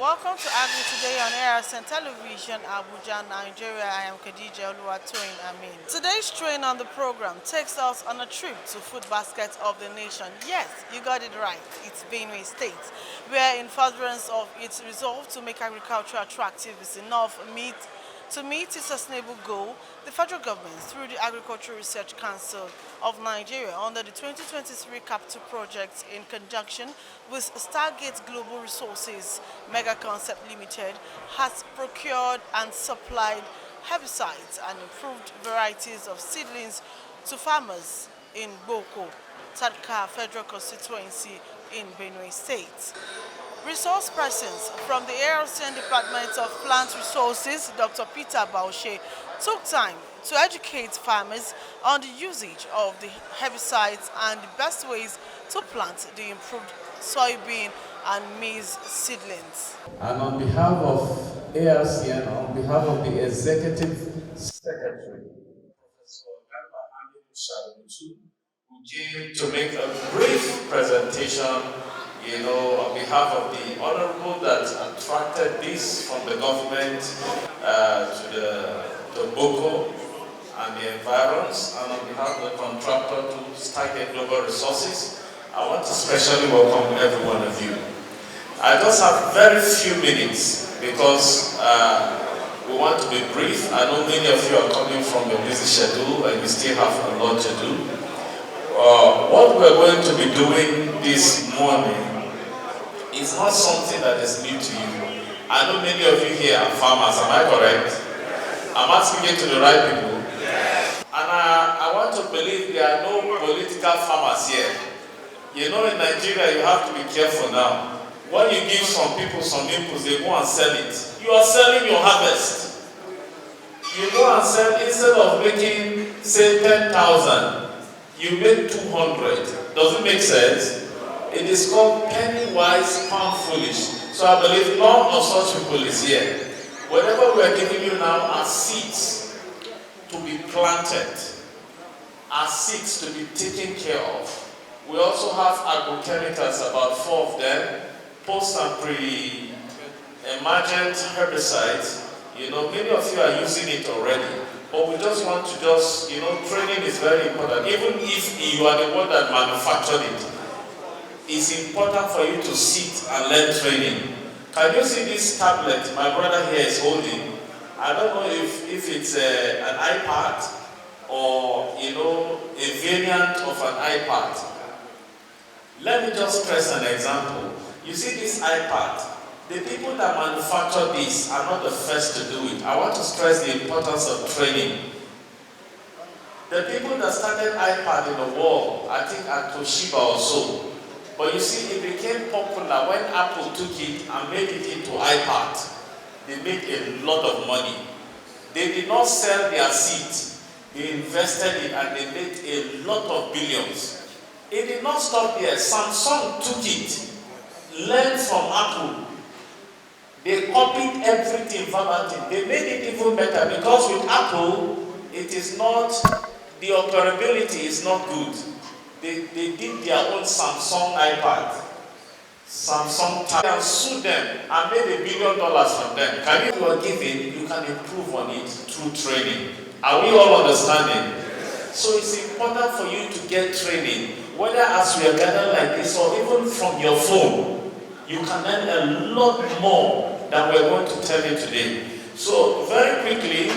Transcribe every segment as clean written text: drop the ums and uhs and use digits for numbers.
Welcome to Agric Today on ARSN Television, Abuja, Nigeria. I am Khadija Oluwatoyin Amin. Today's train on the program takes us on a trip to food basket of the nation. Yes, you got it right. It's Benue State, where in furtherance of its resolve to make agriculture attractive is enough meat to meet its sustainable goal, the federal government, through the Agricultural Research Council of Nigeria, under the 2023 Capital Project in conjunction with Stargate Global Resources Mega Concept Limited, has procured and supplied herbicides and improved varieties of seedlings to farmers in Boko, Tadka Federal Constituency in Benue State. Resource persons from the ARCN Department of Plant Resources, Dr. Peter Bausche, took time to educate farmers on the usage of the herbicides and the best ways to plant the improved soybean and maize seedlings. And on behalf of ARCN, on behalf of the Executive Secretary, who came to make a brief presentation, on behalf of the honorable that attracted this from the government to Boko and the environs, and on behalf of the contractor to Stargate Global Resources, I want to specially welcome every one of you. I just have very few minutes because we want to be brief. I know many of you are coming from your busy schedule and you still have a lot to do. What we're going to be doing this morning is not something that is new to you. I know many of you here are farmers, am I correct? Am I speaking to the right people? And I want to believe there are no political farmers here. In Nigeria, you have to be careful now. When you give some people some inputs, they go and sell it. You are selling your harvest. You go and sell, instead of making, say, 10,000, you make 200. Does it make sense? It is called penny wise, pound foolish. So I believe none of such people is here. Whatever we are giving you now are seeds to be planted, are seeds to be taken care of. We also have agrochemicals, about 4 of them, post and pre-emergent herbicides. Many of you are using it already. But we just want to training is very important. Even if you are the one that manufactured it, it's important for you to sit and learn training. Can you see this tablet my brother here is holding? I don't know if it's an iPad or, a variant of an iPad. Let me just stress an example. You see this iPad, the people that manufacture this are not the first to do it. I want to stress the importance of training. The people that started iPad in the world, I think at Toshiba or so, but you see it became popular when Apple took it and made it into iPad. They made a lot of money. They did not sell their seeds. They invested it and they made a lot of billions. It did not stop there. Samsung took it, learned from Apple. They copied everything verbatim. They made it even better because with Apple, it is not, the operability is not good. They did their own Samsung iPad. Samsung and sued them and made $1 billion from them. Can you are given, you can improve on it through training. Are we all understanding? So it's important for you to get training, whether as we are gathered like this or even from your phone. You can learn a lot more than we're going to tell you today. So very quickly,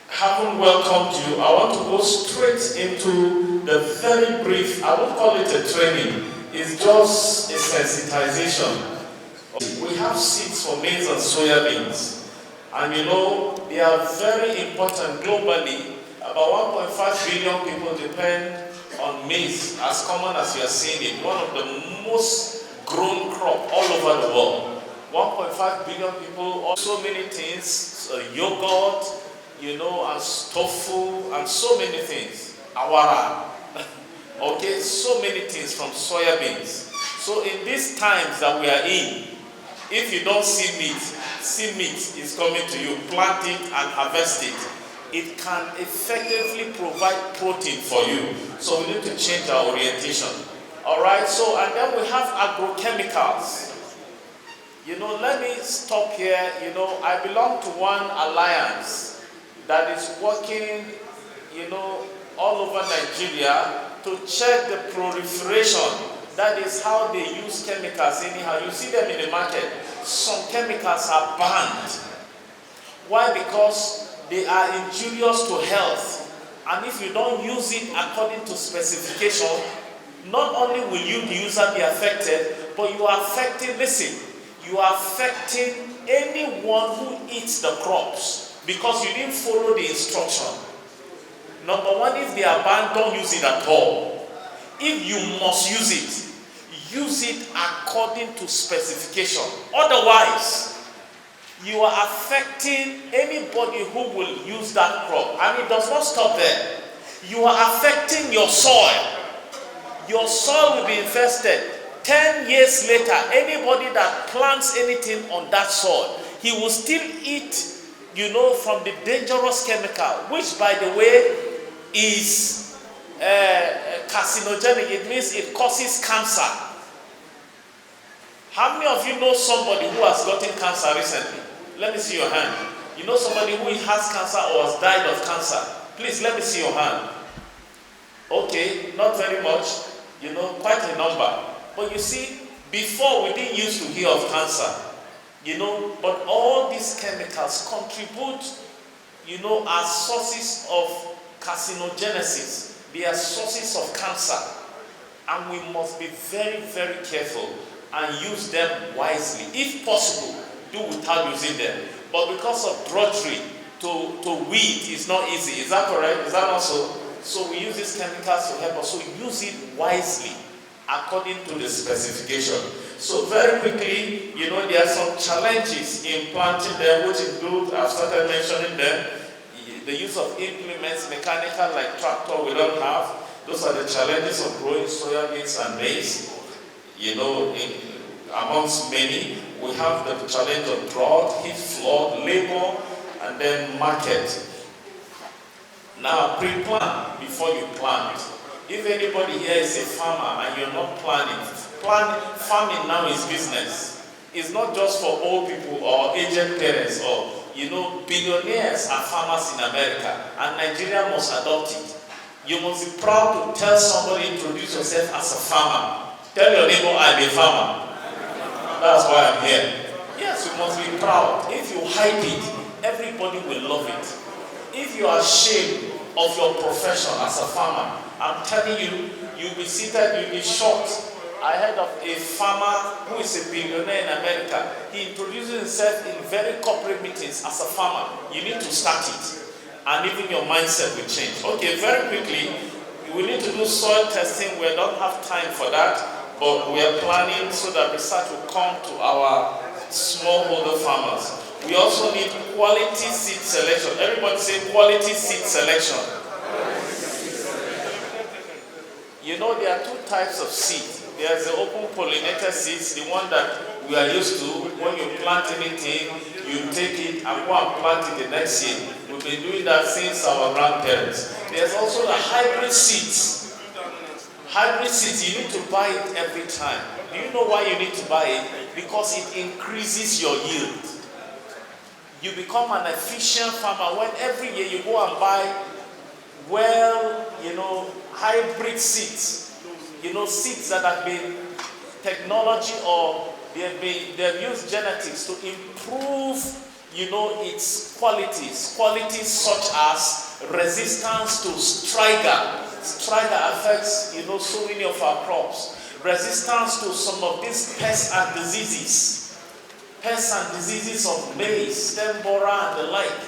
having welcomed you, I want to go straight into the very brief, I won't call it a training, it's just a sensitization. We have seeds for maize and soya beans, and they are very important globally. About 1.5 billion people depend on maize, as common as you are seeing it, one of the most grown crop all over the world. 1.5 billion people, so many things, yogurt, and tofu, and so many things. Awara. Okay, so many things from soya beans. So in these times that we are in, if you don't see meat is coming to you, plant it and harvest it. It can effectively provide protein for you. So we need to change our orientation. All right, so and then we have agrochemicals. Let me stop here. I belong to one alliance that is working, all over Nigeria to check the proliferation. That is how they use chemicals anyhow. You see them in the market. Some chemicals are banned. Why? Because they are injurious to health. And if you don't use it according to specification, not only will you, the user, be affected, but you are affecting, you are affecting anyone who eats the crops because you didn't follow the instruction. Number one, if they are banned, don't use it at all. If you must use it according to specification. Otherwise, you are affecting anybody who will use that crop. And it does not stop there. You are affecting your soil. Your soil will be infested. 10 years later, anybody that plants anything on that soil, he will still eat, from the dangerous chemical, which, by the way, is carcinogenic. It means it causes cancer. How many of you know somebody who has gotten cancer recently? Let me see your hand. You know somebody who has cancer or has died of cancer? Please, let me see your hand. Okay, not very much. Quite a number. But you see, before we didn't used to hear of cancer. But all these chemicals contribute, as sources of carcinogenesis. They are sources of cancer. And we must be very, very careful and use them wisely. If possible, do without using them. But because of drudgery, to weed is not easy. Is that correct? Is that not so? So we use these chemicals to help us. So use it wisely according to the specification. So very quickly, there are some challenges in planting them, which include, I've started mentioning them, the use of implements, mechanical like tractor we don't have. Those are the challenges of growing soybeans and maize. Amongst many, we have the challenge of drought, heat, flood, labor, and then market. Now, pre-plan before you plant. If anybody here is a farmer and you're not planning, farming now is business. It's not just for old people or aged parents or, billionaires are farmers in America, and Nigeria must adopt it. You must be proud to tell somebody, introduce yourself as a farmer. Tell your neighbor, I'm a farmer. That's why I'm here. Yes, you must be proud. If you hide it, everybody will love it. If you are ashamed of your profession as a farmer, I'm telling you, you'll be seated, you'll be shocked. I heard of a farmer who is a billionaire in America. He introduces himself in very corporate meetings as a farmer. You need to start it. And even your mindset will change. Okay, very quickly, we need to do soil testing. We don't have time for that. But we are planning so that research will come to our smallholder farmers. We also need quality seed selection. Everybody say quality seed selection. There are two types of seed. There's the open pollinated seeds, the one that we are used to. When you plant anything, you take it and go and plant it the next year. We've been doing that since our grandparents. There's also the hybrid seeds. Hybrid seeds, you need to buy it every time. Do you know why you need to buy it? Because it increases your yield. You become an efficient farmer when every year you go and buy hybrid seeds. Seeds that have been technology or they've used genetics to improve, its qualities. Qualities such as resistance to striga. Striga affects, so many of our crops. Resistance to some of these pests and diseases. Pests and diseases of maize, stem borer and the like.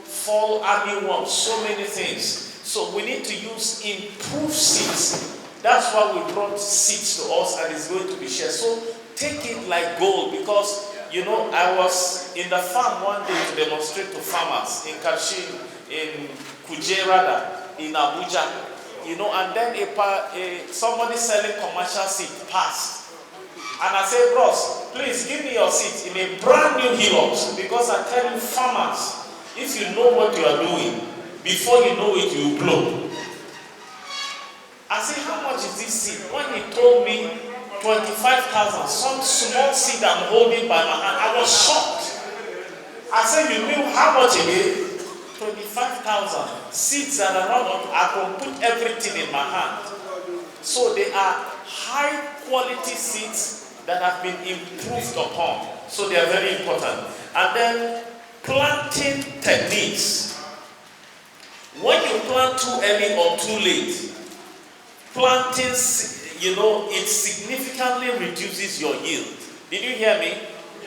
Fall armyworm, so many things. So we need to use improved seeds. That's why we brought seeds to us and it's going to be shared. So take it like gold because, I was in the farm one day to demonstrate to farmers in Kashin, in Kuje rather, in Abuja, and then somebody selling commercial seed passed. And I said, bros, please give me your seed in a brand new Hilux because I tell you farmers, if you know what you are doing, before you know it, you blow. I said, how much is this seed? When he told me 25,000, some small seed I'm holding by my hand. I was shocked. I said, you knew how much again? 25,000 seeds that are not, I can put everything in my hand. So they are high quality seeds that have been improved upon. So they are very important. And then planting techniques. When you plant too early or too late, planting, it significantly reduces your yield. Did you hear me?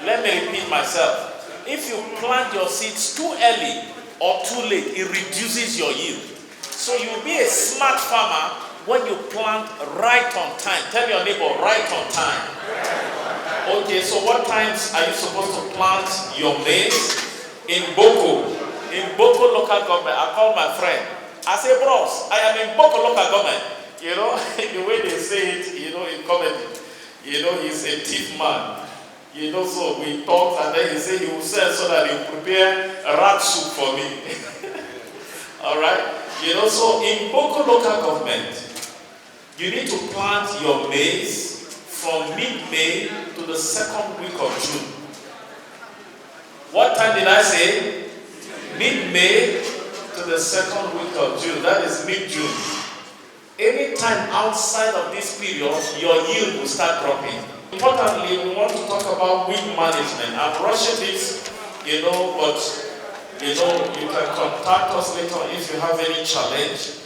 Let me repeat myself. If you plant your seeds too early or too late, it reduces your yield. So you'll be a smart farmer when you plant right on time. Tell your neighbor, right on time. Okay, so what times are you supposed to plant your maize? In Boko local government, I call my friend. I say, bros, I am in Boko local government. The way they say it, in comedy. He's a thief man. So we talked, and then he said he will sell so that he will prepare rat soup for me. All right? So in Boko local government, you need to plant your maize from mid-May to the second week of June. What time did I say? Mid-May to the second week of June. That is mid-June. Any time outside of this period, your yield will start dropping. Importantly, we want to talk about weed management. I'm rushing this, but you can contact us later if you have any challenge.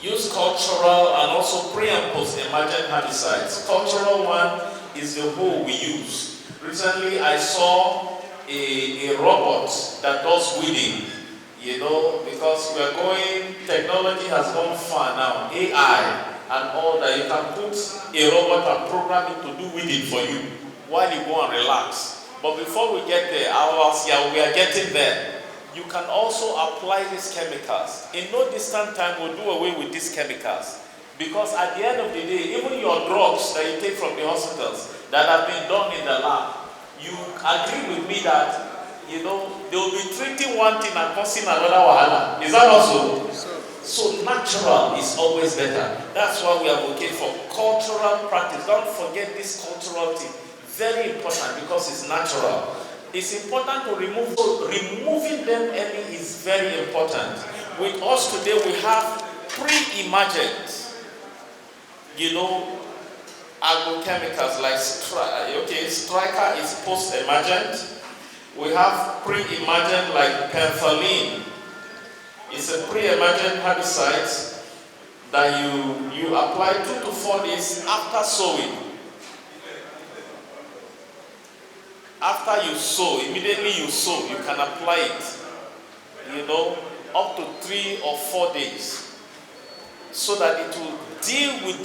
Use cultural and also pre and post emergent herbicides. Cultural one is the whole we use. Recently, I saw a robot that does weeding. Because technology has gone far now. AI. And all that, you can put a robot and program it to do weeding for you while you go and relax. But before we get there, we are getting there. You can also apply these chemicals. In no distant time, we'll do away with these chemicals. Because at the end of the day, even your drugs that you take from the hospitals that have been done in the lab, you agree with me that, they will be treating one thing and causing another wahala. Is that also? So natural is always better. That's why we advocate for cultural practice. Don't forget this cultural thing. Very important because it's natural. It's important to remove. So removing them early is very important. With us today, we have pre-emergent, agrochemicals like Striker is post-emergent. We have pre-emergent like Panthaline. It's a pre-emergent herbicide that you apply 2 to 4 days after sowing. After you sow, immediately you sow, you can apply it, up to 3 or 4 days, so that it will deal with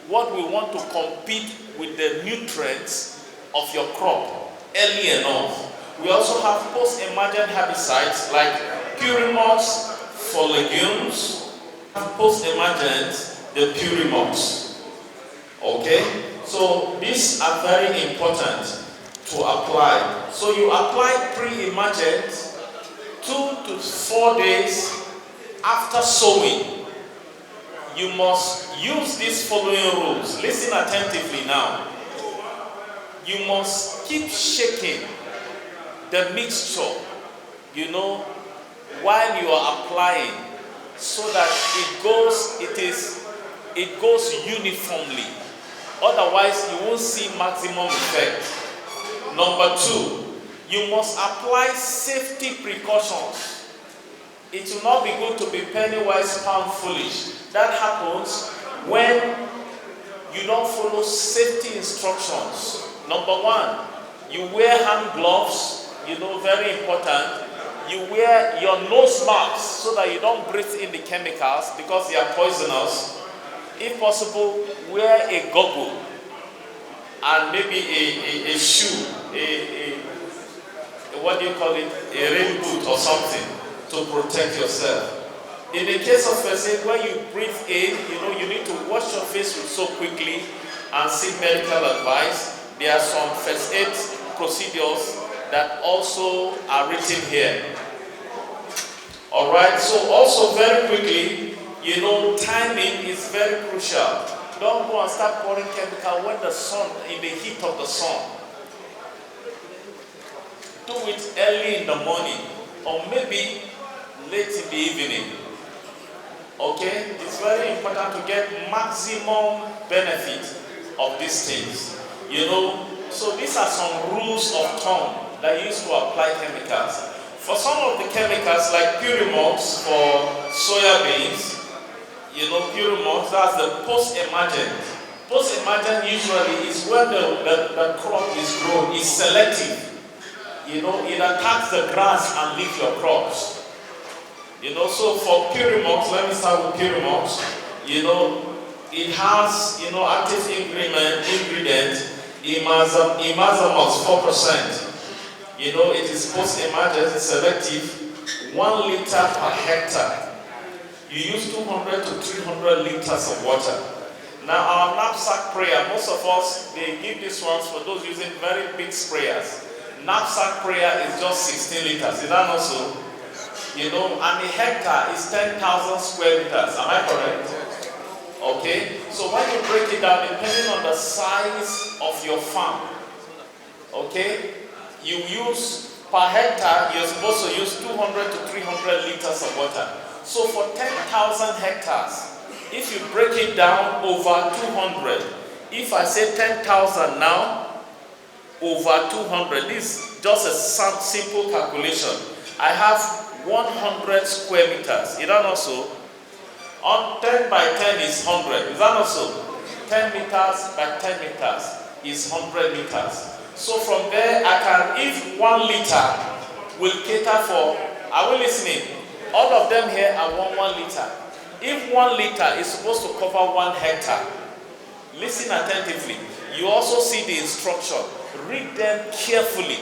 what we want to compete with the nutrients of your crop early enough. We also have post-emergent herbicides like Purimox for legumes, post-emergent, the Purimox. Okay? So these are very important to apply. So you apply pre-emergent 2 to 4 days after sowing. You must use these following rules. Listen attentively now. You must keep shaking the mixture, while you are applying, so that it goes uniformly. Otherwise, you won't see maximum effect. Number 2, you must apply safety precautions. It will not be good to be penny wise, pound foolish. That happens when you don't follow safety instructions. Number 1, you wear hand gloves. Very important. You wear your nose mask so that you don't breathe in the chemicals because they are poisonous. If possible, wear a goggle and maybe a shoe, what do you call it? A rain boot or something to protect yourself. In the case of first aid, when you breathe in, you need to wash your face with soap quickly and seek medical advice. There are some first aid procedures that also are written here. Alright, so also very quickly, timing is very crucial. Don't go and start pouring chemical when the sun, in the heat of the sun. Do it early in the morning or maybe late in the evening. Okay? It's very important to get maximum benefit of these things. You know, so these are some rules of thumb that you use to apply chemicals. For some of the chemicals like Purimox for soya beans, you know, Purimox, that's the post-emergent. Post-emergent usually is when the crop is grown, is selective. You know, it attacks the grass and leaves your crops. You know, so for Purimox, let me start with Purimox. You know, it has, you know, active ingredient Imazamox 4%. You know, it is post-emergent, selective, 1 liter per hectare. You use 200 to 300 liters of water. Now our knapsack sprayer, most of us, they give these ones for those using very big sprayers. Knapsack sprayer is just 16 liters, is that not so? You know, and a hectare is 10,000 square meters, am I correct? Okay, so when you break it down, depending on the size of your farm, okay, you use per hectare, you're supposed to use 200 to 300 liters of water. So for 10,000 hectares, if you break it down over 200, if I say 10,000 now, over 200, this is just a simple calculation. I have 100 square meters. Is that not so? On 10 by 10 is 100. Is that not so? 10 meters by 10 meters is 100 meters. So from there, I can, if 1 liter will cater for, are we listening? All of them here are 1 liter. If 1 liter is supposed to cover 1 hectare, listen attentively. You also see the instruction. Read them carefully.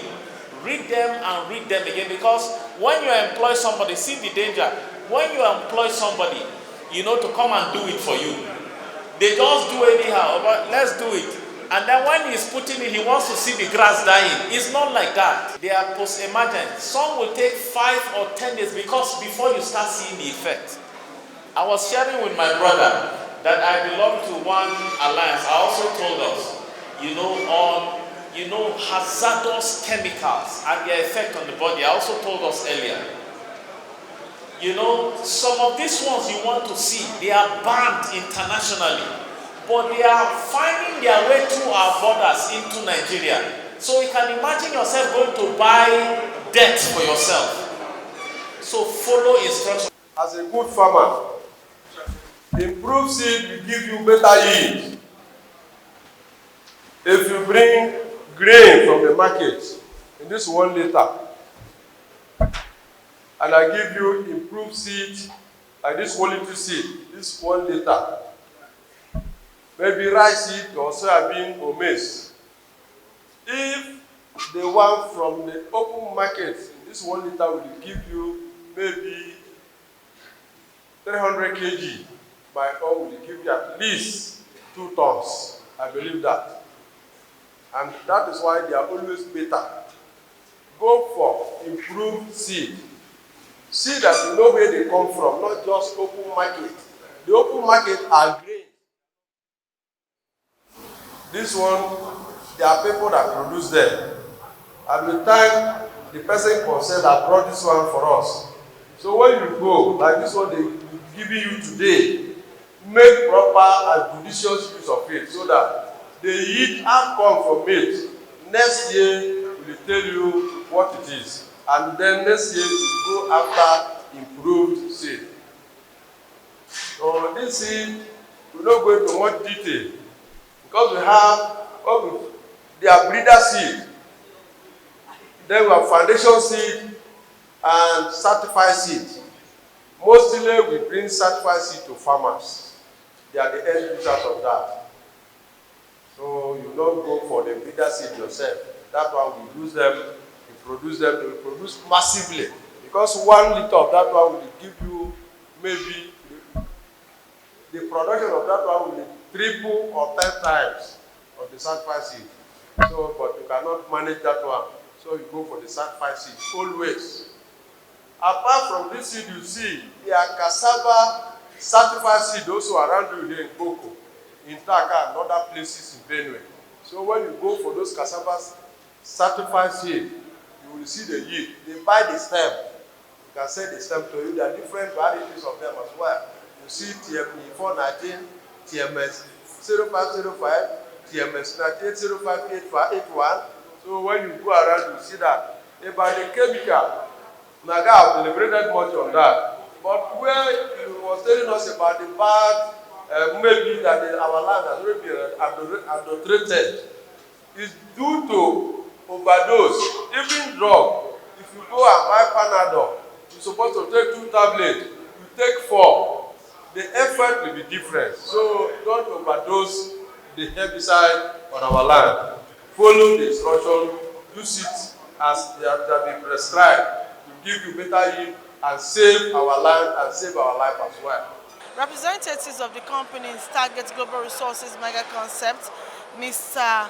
Read them and read them again, because when you employ somebody, see the danger. When you employ somebody, you know, to come and do it for you, they just do anyhow, but let's do it. And then when he's putting it, he wants to see the grass dying. It's not like that. They are post-emergent. Some will take 5 or 10 days because before you start seeing the effect. I was sharing with my brother that I belong to one alliance. I also told us, you know, on, you know, hazardous chemicals and their effect on the body. I also told us earlier. You know, some of these ones you want to see, they are banned internationally, but they are finding their way through our borders into Nigeria. So you can imagine yourself going to buy debt for yourself. So follow instructions. As a good farmer, improved seed will give you better yield. If you bring grain from the market in this 1 liter, and I give you improved seed, like this quality seed, this 1 liter, maybe rice seed or soybean or maize. If the one from the open market, this 1 liter will give you maybe 300 kg, my own will give you at least 2 tons. I believe that. And that is why they are always better. Go for improved seed. Seed that you know where they come from, not just open market. The open market are grain. This one, there are people that produce them. At the time, the person concerned that brought this one for us. So when you go, like this one they giving you today, make proper and judicious use of it so that the yield outcome from it next year will tell you what it is. And then next year you go after improved seed. So this seed, we're not going to much detail because we have their breeder seed. Then we have foundation seed and certified seed. Mostly we bring certified seed to farmers. They are the end users of that. So you don't go for the breeder seed yourself. That one we use them, we produce them, they will produce massively. Because 1 liter of that one will give you maybe the production of that one will triple or 10 times of the certified seed. So, but you cannot manage that one. So you go for the certified seed always. Apart from this seed, you see there are cassava certified seed also around you here in Boko. in Taka and other places in Benue. So when you go for those cassava certified seed, you will see the yield. They buy the stem. You can send the stem to you. There are different varieties of them as well. You see TME 419, TMS 0505, TMS 980581. So when you go around, you see that. About the chemical, Naga have deliberated much on that. But where he was telling us about the bad, maybe that our land has already been adulterated, is due to overdose. Even drug, if you go and buy Panadol, you're supposed to take 2 tablets, you take 4. The effect will be different. So don't overdose the herbicide on our land. Follow the instruction, use it as they have been prescribed to give you better yield and save our land and save our life as well. Representatives of the company's Target Global Resources mega concept, Mr.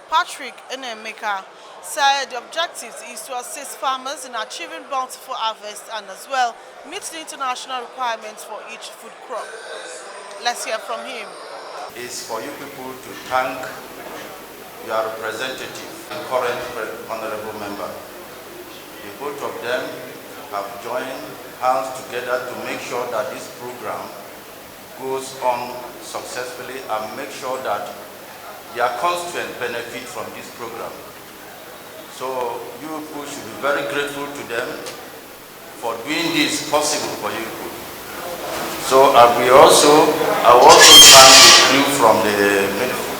Patrick Enemeka, said the objective is to assist farmers in achieving bountiful harvest and as well meet the international requirements for each food crop. Let's hear from him. Is for you people to thank your representative and current honorable member. The both of them have joined hands together to make sure that this program goes on successfully and make sure that their constituents benefit from this program. So you people should be very grateful to them for doing this possible for you people. So I will also thank the crew from the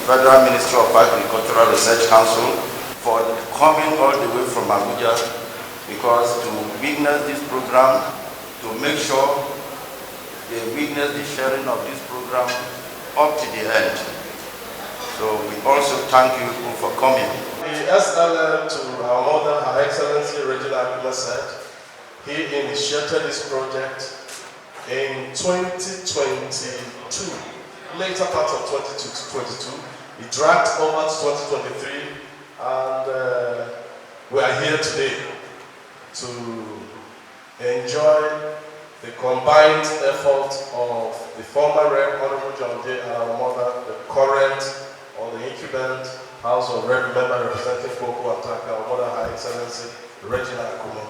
Federal Ministry of Agricultural Research Council for coming all the way from Abuja, because to witness this program, to make sure they witness the sharing of this program up to the end. So we also thank you for coming. The SLM to our mother, Her Excellency Regina Aguma said, he initiated this project in 2022, later part of 2022. It dragged over to 2023, and we are here today to enjoy the combined effort of the former Rep. Honorable John Day and our mother, the current or the incumbent House of Rep. Member representing Boko Ataka, our mother, Her Excellency Regina Aguma.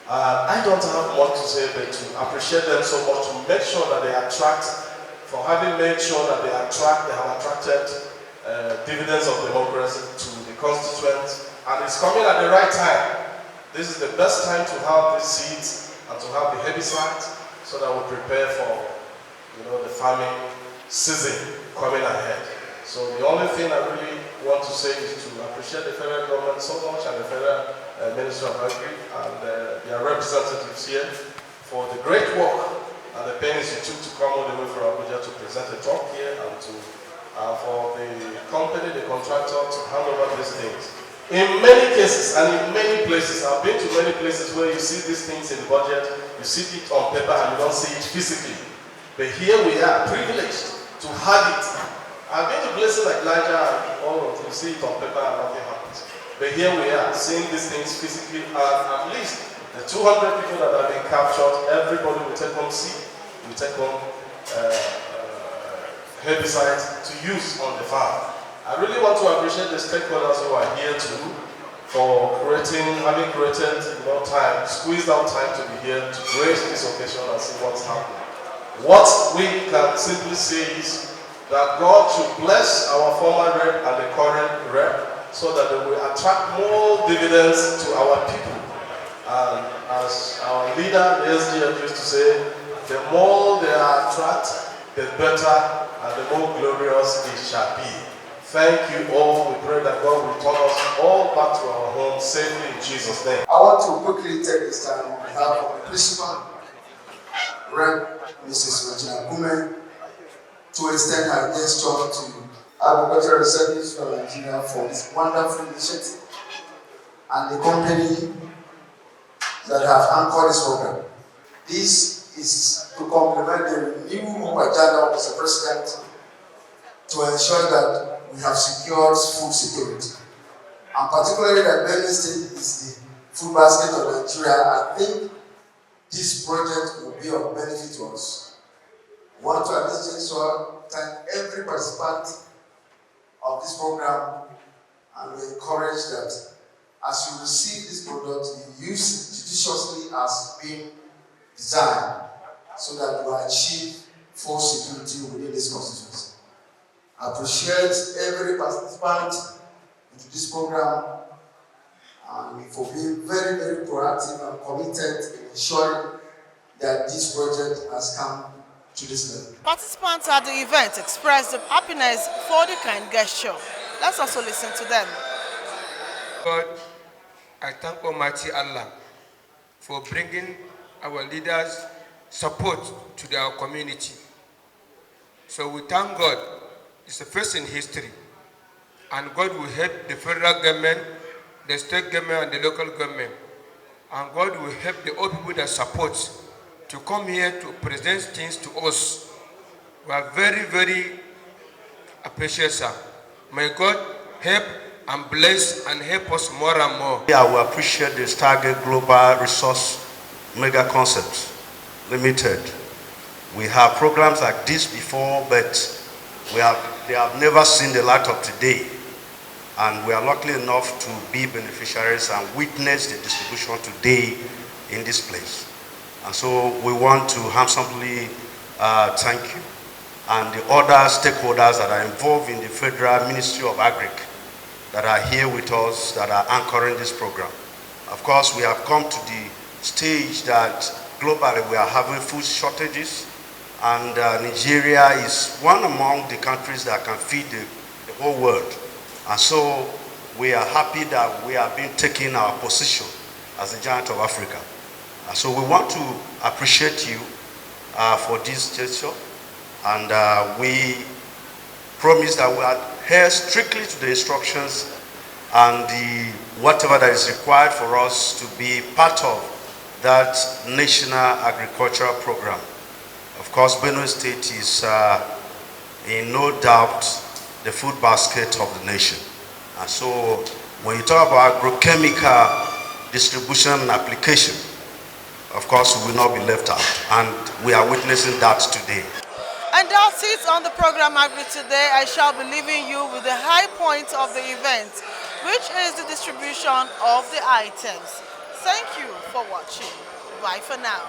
I don't have much to say, but to appreciate them so much, to make sure that they attract, for having made sure that they have attracted dividends of democracy to the constituents, and it's coming at the right time. This is the best time to have the seeds and to have the herbicides, so that we prepare for, the farming season coming ahead. So the only thing I really want to say is to appreciate the federal government so much and the federal Minister of Agri and their representatives here for the great work and the pains you took to come all the way from Abuja to present a talk here, and to for the company, the contractor, to hand over these things. In many cases and in many places, I've been to many places where you see these things in the budget, you see it on paper and you don't see it physically. But here we are privileged to have it. I've been to places like Niger and all of them, you see it on paper and nothing happens. But here we are, seeing these things physically, and at least the 200 people that have been captured, everybody will take home seed, will take home herbicides to use on the farm. I really want to appreciate the stakeholders who are here too, for having created time, squeezed out time to be here to grace this occasion and see what's happening. What we can simply say is that God should bless our former rep and the current rep, so that they will attract more dividends to our people. And as our leader, the SDF, used to say, the more they are attracted, the better and the more glorious it shall be. Thank you all. We pray that God will turn us all back to our home safely in Jesus' name. I want to quickly take this time on behalf of the principal, Rep. Mrs. Regina Aguma, to extend her gesture to Agricultural Research of Nigeria for this wonderful initiative and the company that have anchored this program. This is to complement the new agenda of Mr. President to ensure that we have secured food security. And particularly that Benue State is the food basket of Nigeria. I think this project will be of benefit to us. We want to at least ensure thank every participant of this program, and we encourage that as you receive this product, you use it judiciously as being designed so that you achieve full security within this constituency. I appreciate every participant into this program and for being very, very proactive and committed in ensuring that this project has come to this level. Participants at the event expressed their happiness for the kind gesture. Let's also listen to them. God, I thank Almighty Allah for bringing our leaders' support to our community. So we thank God. It's the first in history. And God will help the federal government, the state government, and the local government. And God will help the old people that support to come here to present things to us. We are very, very appreciative, sir. May God help and bless and help us more and more. I will appreciate the Stargate Global Resource Mega Concepts Limited. We have programs like this before, but they have never seen the light of today. And we are lucky enough to be beneficiaries and witness the distribution today in this place. And so we want to handsomely thank you and the other stakeholders that are involved in the Federal Ministry of Agric that are here with us, that are anchoring this program. Of course, we have come to the stage that globally we are having food shortages, and Nigeria is one among the countries that can feed the whole world. And so we are happy that we have been taking our position as a giant of Africa. And so we want to appreciate you for this gesture, and we promise that we adhere strictly to the instructions and whatever that is required for us to be part of that national agricultural program. Of course, Benue State is in no doubt the food basket of the nation. And so when you talk about agrochemical distribution and application, of course, we will not be left out. And we are witnessing that today. And that's it on the program Agric Today. I shall be leaving you with the high point of the event, which is the distribution of the items. Thank you for watching. Bye for now.